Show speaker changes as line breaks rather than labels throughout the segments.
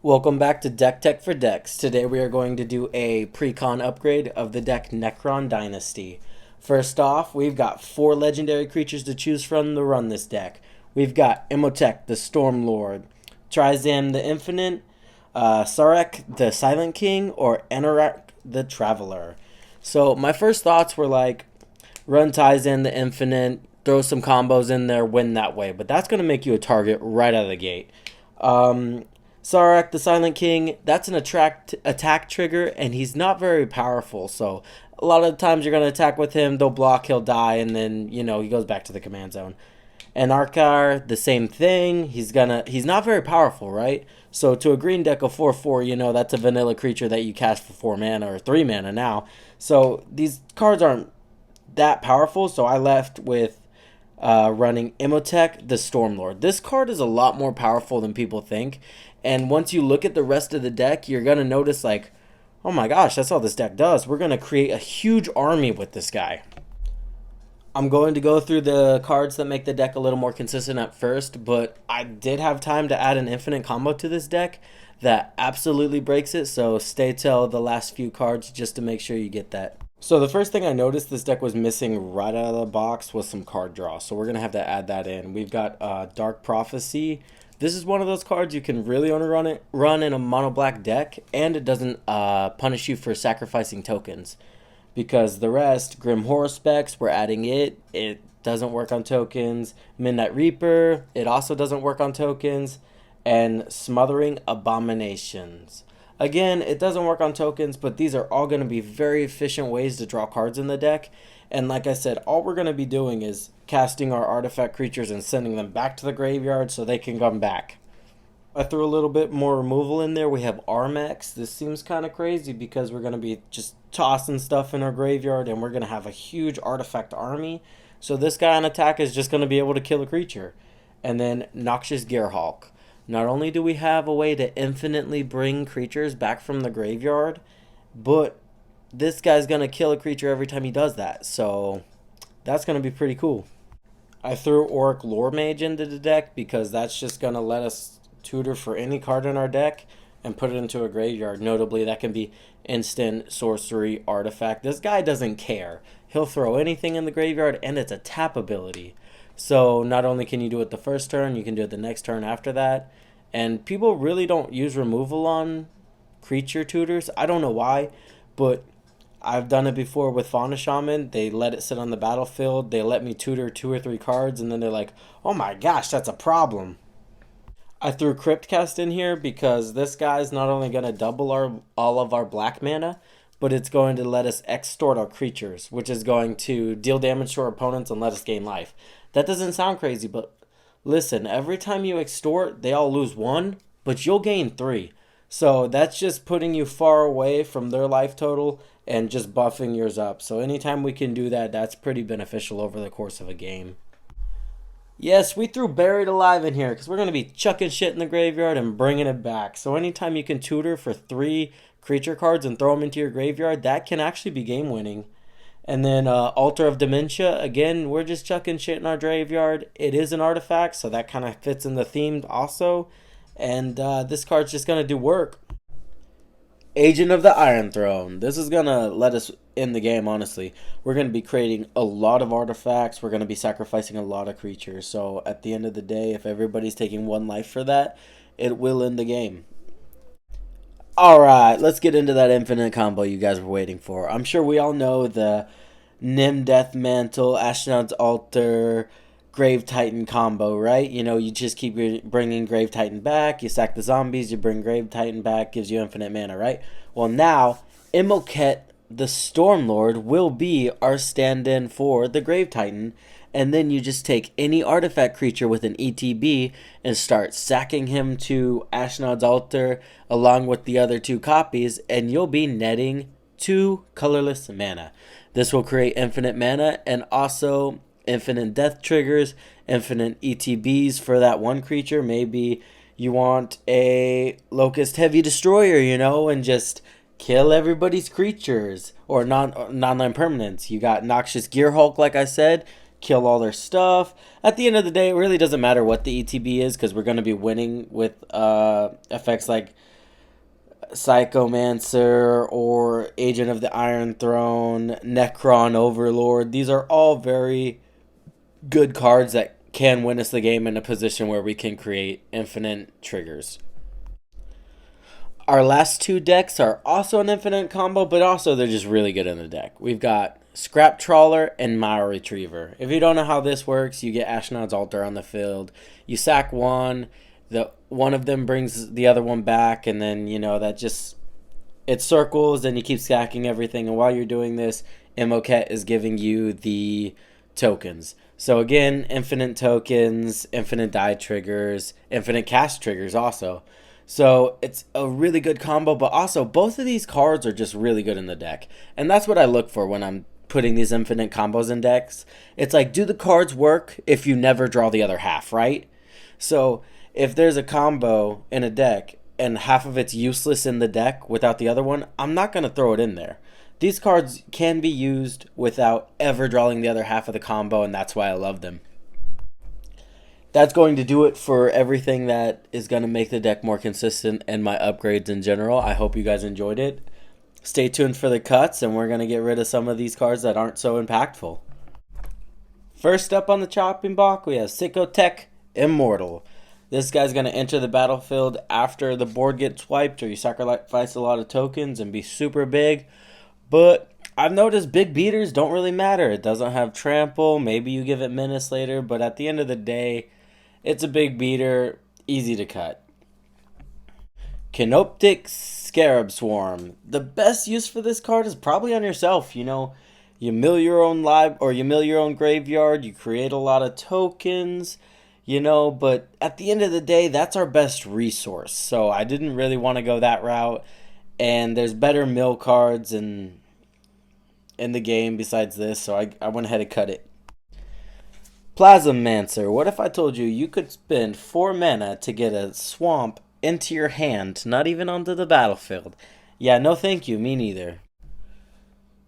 Welcome back to Deck Tech for Decks. Today we are going to do a Precon upgrade of the deck Necron Dynasty. First off, we've got 4 legendary creatures to choose from to run this deck. We've got Immortal, the Stormlord, Trizam the Infinite, Sarek the Silent King, or Anorak the Traveler. So my first thoughts were like, run Trizam the Infinite, throw some combos in there, win that way. But that's going to make you a target right out of the gate. Sarek, the Silent King, that's an attack trigger, and he's not very powerful. So a lot of the times you're going to attack with him, they'll block, he'll die, and then, he goes back to the command zone. And Arkar, the same thing. He's not very powerful, right? So to a green deck of 4/4, that's a vanilla creature that you cast for 4 mana or 3 mana now. So these cards aren't that powerful, so I left with running Imhotep, the Stormlord. This card is a lot more powerful than people think. And once you look at the rest of the deck, you're going to notice like, oh my gosh, that's all this deck does. We're going to create a huge army with this guy. I'm going to go through the cards that make the deck a little more consistent at first, but I did have time to add an infinite combo to this deck that absolutely breaks it, so stay till the last few cards just to make sure you get that. So the first thing I noticed this deck was missing right out of the box was some card draw, so we're going to have to add that in. We've got Dark Prophecy. This is one of those cards you can really only run in a mono black deck, and it doesn't punish you for sacrificing tokens. Because the rest, Grim Horror Specs, we're adding it. It doesn't work on tokens. Midnight Reaper, it also doesn't work on tokens. And Smothering Abominations. Again, it doesn't work on tokens, but these are all going to be very efficient ways to draw cards in the deck. And like I said, all we're going to be doing is casting our artifact creatures and sending them back to the graveyard so they can come back. I threw a little bit more removal in there. We have Armax. This seems kind of crazy because we're going to be just tossing stuff in our graveyard and we're going to have a huge artifact army. So this guy on attack is just going to be able to kill a creature. And then Noxious Gearhulk. Not only do we have a way to infinitely bring creatures back from the graveyard, but this guy's going to kill a creature every time he does that. So that's going to be pretty cool. I threw Auric Lore Mage into the deck because that's just going to let us tutor for any card in our deck and put it into a graveyard. Notably, that can be instant, sorcery, artifact. This guy doesn't care. He'll throw anything in the graveyard, and it's a tap ability. So not only can you do it the first turn, you can do it the next turn after that. And people really don't use removal on creature tutors. I don't know why, but I've done it before with Fauna Shaman. They let it sit on the battlefield. They let me tutor 2 or 3 cards, and then they're like, oh my gosh, that's a problem. I threw Cryptcast in here because this guy's not only going to double all of our black mana, but it's going to let us extort our creatures, which is going to deal damage to our opponents and let us gain life. That doesn't sound crazy, but listen, every time you extort, they all lose 1, but you'll gain 3. So that's just putting you far away from their life total and just buffing yours up. So anytime we can do that, that's pretty beneficial over the course of a game. Yes, we threw Buried Alive in here because we're going to be chucking shit in the graveyard and bringing it back. So anytime you can tutor for 3 creature cards and throw them into your graveyard, that can actually be game winning. And then Altar of Dementia, again, we're just chucking shit in our graveyard. It is an artifact, so that kind of fits in the theme also. And this card's just going to do work. Agent of the Iron Throne. This is going to let us in the game, honestly. We're going to be creating a lot of artifacts. We're going to be sacrificing a lot of creatures. So at the end of the day, if everybody's taking 1 life for that, it will end the game. Alright, let's get into that infinite combo you guys were waiting for. I'm sure we all know the Nim Death Mantle, Ashnod's Altar, Grave Titan combo, right? You just keep bringing Grave Titan back, you sack the zombies, you bring Grave Titan back, gives you infinite mana, right? Well, now, Imhotep, the Stormlord, will be our stand-in for the Grave Titan, and then you just take any artifact creature with an ETB and start sacking him to Ashnod's Altar along with the other 2 copies, and you'll be netting 2 colorless mana. This will create infinite mana and also infinite death triggers, infinite ETBs for that one creature. Maybe you want a Locust Heavy Destroyer, and just kill everybody's creatures or non-land permanents. You got Noxious Gearhulk, like I said, kill all their stuff. At the end of the day, it really doesn't matter what the ETB is because we're going to be winning with effects like Psychomancer or Agent of the Iron Throne, Necron Overlord. These are all very good cards that can win us the game in a position where we can create infinite triggers. Our last two decks are also an infinite combo, but also they're just really good in the deck. We've got Scrap Trawler and Mile Retriever. If you don't know how this works, you get Ashnod's Altar on the field. You sack one, one of them brings the other one back, and then, that just, it circles, and you keep stacking everything. And while you're doing this, Immoket is giving you the tokens. So again, infinite tokens, infinite die triggers, infinite cast triggers also. So it's a really good combo, but also both of these cards are just really good in the deck. And that's what I look for when I'm putting these infinite combos in decks. It's like, do the cards work if you never draw the other half, right? So if there's a combo in a deck and half of it's useless in the deck without the other one, I'm not going to throw it in there. These cards can be used without ever drawing the other half of the combo, and that's why I love them. That's going to do it for everything that is going to make the deck more consistent and my upgrades in general. I hope you guys enjoyed it. Stay tuned for the cuts, and we're going to get rid of some of these cards that aren't so impactful. First up on the chopping block, we have Sicko Immortal. This guy's going to enter the battlefield after the board gets wiped or you sacrifice a lot of tokens and be super big. But I've noticed big beaters don't really matter. It doesn't have trample. Maybe you give it menace later, but at the end of the day, it's a big beater, easy to cut. Canoptic Scarab Swarm. The best use for this card is probably on yourself. You mill your own you mill your own graveyard. You create a lot of tokens. But at the end of the day, that's our best resource. So I didn't really want to go that route. And there's better mill cards in the game besides this, so I went ahead and cut it. Plasmancer. What if I told you could spend 4 mana to get a swamp into your hand, not even onto the battlefield? Yeah, no thank you, me neither.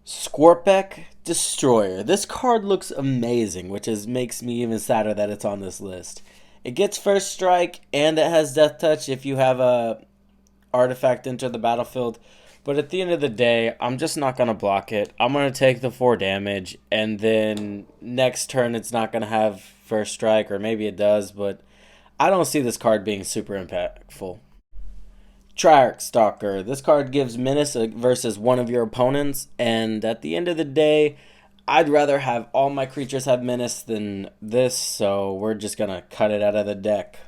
Scorpect Destroyer. This card looks amazing, which makes me even sadder that it's on this list. It gets first strike, and it has death touch if you have a artifact enter the battlefield. But at the end of the day, I'm just not going to block it. I'm going to take the 4 damage, and then next turn it's not going to have first strike, or maybe it does, but I don't see this card being super impactful. Triarch Stalker. This card gives menace versus one of your opponents, and at the end of the day, I'd rather have all my creatures have menace than this, so we're just going to cut it out of the deck.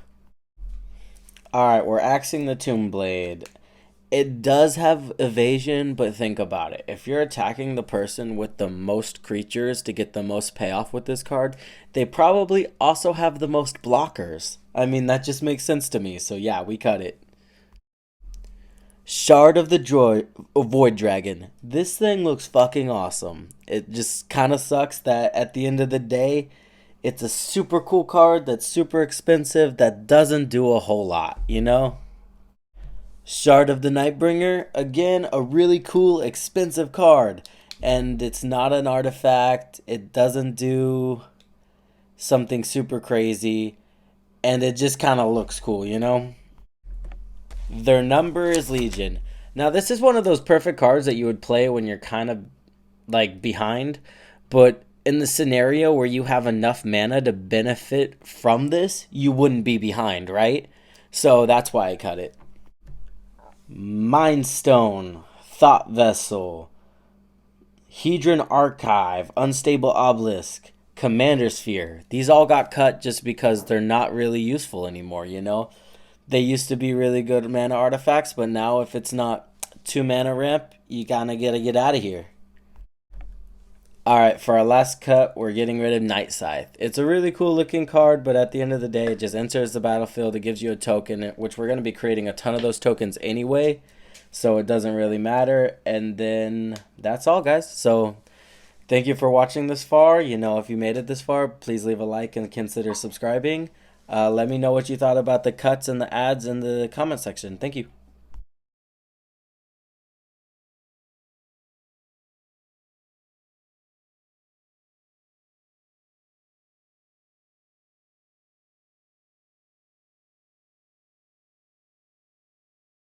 Alright, we're axing the Tomb Blade. It does have evasion, but think about it. If you're attacking the person with the most creatures to get the most payoff with this card, they probably also have the most blockers. I mean, that just makes sense to me, so yeah, we cut it. Shard of the Void Dragon. This thing looks fucking awesome. It just kind of sucks that at the end of the day, it's a super cool card that's super expensive that doesn't do a whole lot, Shard of the Nightbringer, again, a really cool, expensive card. And it's not an artifact. It doesn't do something super crazy. And it just kind of looks cool, Their number is Legion. Now, this is one of those perfect cards that you would play when you're kind of, behind. But in the scenario where you have enough mana to benefit from this, you wouldn't be behind, right? So that's why I cut it. Mind Stone, Thought Vessel, Hedron Archive, Unstable Obelisk, Commander Sphere. These all got cut just because they're not really useful anymore, They used to be really good mana artifacts, but now if it's not 2 mana ramp, you gotta get out of here. Alright, for our last cut, we're getting rid of Night Scythe. It's a really cool looking card, but at the end of the day, it just enters the battlefield. It gives you a token, which we're going to be creating a ton of those tokens anyway, so it doesn't really matter. And then that's all, guys. So thank you for watching this far. If you made it this far, please leave a like and consider subscribing. Let me know what you thought about the cuts and the ads in the comment section. Thank you.